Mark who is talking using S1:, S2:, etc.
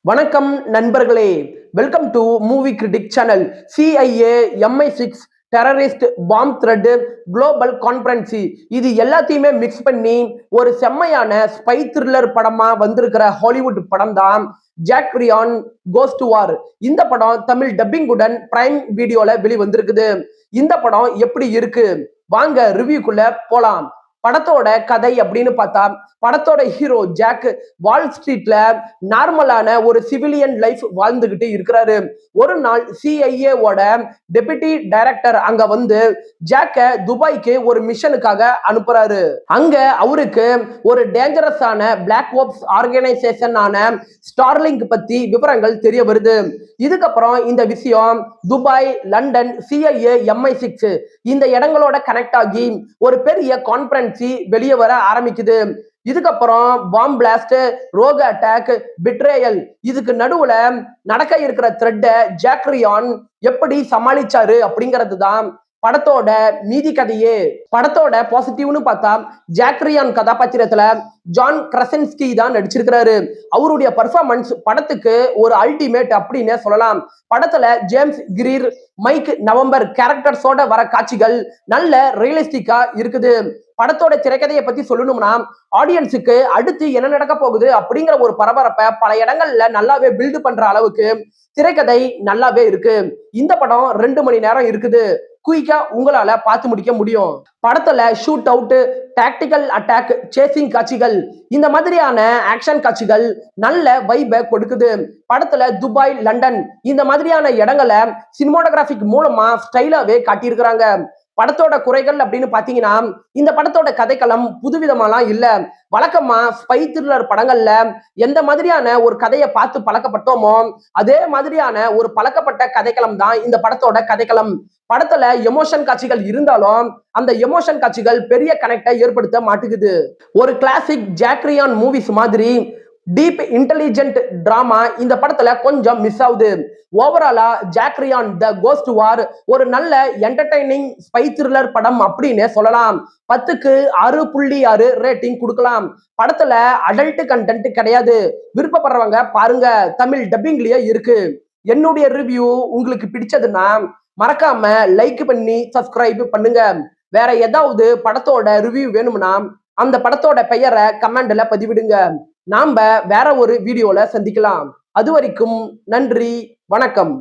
S1: வணக்கம் நண்பர்களே, welcome to movie critic channel. CIA, MI6, terrorist, bomb threat, global கான்ஃபரன்சி இது எல்லாத்தையுமே மிக்ஸ் பண்ணி ஒரு செம்மையான ஸ்பை த்ரில்லர் படமா வந்திருக்கிற ஹாலிவுட் படம் தான் ஜாக் ரியான் கோஸ்ட் வார். இந்த படம் தமிழ் டப்பிங்குடன் பிரைம் வீடியோல வெளிவந்திருக்குது. இந்த படம் எப்படி இருக்கு வாங்க ரிவ்யூக்குள்ள போலாம். படத்தோட கதை அப்படின்னு பார்த்தா, படத்தோட ஹீரோ ஜாக் வால் ஸ்ட்ரீட்ல நார்மலான ஒரு சிவிலியன் லைஃப் வாழ்ந்துகிட்டு இருக்கிறாரு. ஒரு நாள் CIA-ஓட டெபுட்டி டைரக்டர் அங்க வந்து ஜாக்க துபாய்க்கு ஒரு மிஷனுக்காக அனுப்புறாரு. அங்க அவருக்கு ஒரு டேஞ்சரஸான பிளாக் ஓப்ஸ் ஆர்கனைசேஷன் ஆன ஸ்டார்லிங்க் பத்தி விவரங்கள் தெரிய வருது. இதுக்கப்புறம் இந்த விஷயம் துபாய், லண்டன், CIA, MI6 இந்த இடங்களோட கனெக்ட் ஆகி ஒரு பெரிய கான்ஃபரன்ஸ் வெளியே வர ஆரம்பிக்குது. இதுக்கப்புறம் பாம் பிளாஸ்ட், ரோக அட்டாக், பிட்ரேயல் இதுக்கு நடுவுல நடக்க இருக்கிற த்ரெட்ட ஜாக் ரியான் எப்படி சமாளிச்சாரு அப்படிங்கிறது தான் படத்தோட மீதி கதையே. படத்தோட பாசிட்டிவ்னு பார்த்தா, ஜாக் ரியான் கதாபாத்திரத்துல ஜான் கிரசன்ஸ்கி தான் நடிச்சிருக்கிறாரு. அவருடைய பர்ஃபார்மன்ஸ் படத்துக்கு ஒரு அல்டிமேட் அப்படின்னு சொல்லலாம். படத்துல ஜேம்ஸ் கிரீர், மைக் நவம்பர் கேரக்டர்ஸோட வர காட்சிகள் நல்ல ரியலிஸ்டிக்கா இருக்குது. படத்தோட திரைக்கதையை பத்தி சொல்லணும்னா, ஆடியன்ஸுக்கு அடுத்து என்ன நடக்க போகுது அப்படிங்கிற ஒரு பரபரப்பை பல இடங்கள்ல நல்லாவே பில்டு பண்ற அளவுக்கு திரைக்கதை நல்லாவே இருக்கு. இந்த படம் 2 மணி நேரம் இருக்குது. குயிக்கா உங்களால பார்த்து முடிக்க முடியும். படத்துல shoot out, tactical attack, chasing காட்சிகள் இந்த மாதிரியான ஆக்ஷன் காட்சிகள் நல்ல வைபை கொடுக்குது. படத்துல துபாய், லண்டன் இந்த மாதிரியான இடங்களை சினிமாட்டோகிராபிக் மூலமா ஸ்டைலாவே காட்டியிருக்கிறாங்க. படத்தோட குறைகள் அப்படின்னு பாத்தீங்கன்னா, இந்த படத்தோட கதைக்களம் புதுவிதமாலாம் இல்ல. வழக்கமா ஸ்பை த்ரில்லர் படங்கள்ல எந்த மாதிரியான ஒரு கதையை பார்த்து பழக்கப்பட்டோமோ அதே மாதிரியான ஒரு பழக்கப்பட்ட கதைக்களம் தான் இந்த படத்தோட கதைக்களம். படத்துல எமோஷன் காட்சிகள் இருந்தாலும் அந்த எமோஷன் காட்சிகள் பெரிய கனெக்டை ஏற்படுத்த மாட்டேங்குது. ஒரு கிளாசிக் ஜாக் ரியான் மூவிஸ் மாதிரி டீப் இன்டெலிஜென்ட் டிராமா இந்த படத்துல கொஞ்சம் மிஸ் ஆகுது. ஓவராலா ஜாக் ரியான் த கோஸ்ட் வார் ஒரு நல்ல என்டர்டைனிங் ஸ்பை த்ரில்லர் படம் அப்படின்னு சொல்லலாம். 10க்கு 6.6 ரேட்டிங் கொடுக்கலாம். படத்துல அடல்ட் கண்டென்ட் கிடையாது. விருப்பப்படுறவங்க பாருங்க, தமிழ் டப்பிங்லயே இருக்கு. என்னுடைய ரிவ்யூ உங்களுக்கு பிடிச்சதுன்னா மறக்காம லைக் பண்ணி சப்ஸ்கிரைப் பண்ணுங்க. வேற ஏதாவது படத்தோட ரிவ்யூ வேணும்னா அந்த படத்தோட பெயரை கமெண்ட்ல பதிவிடுங்க. நாம வேற ஒரு வீடியோல சந்திக்கலாம். அது வரைக்கும் நன்றி, வணக்கம்.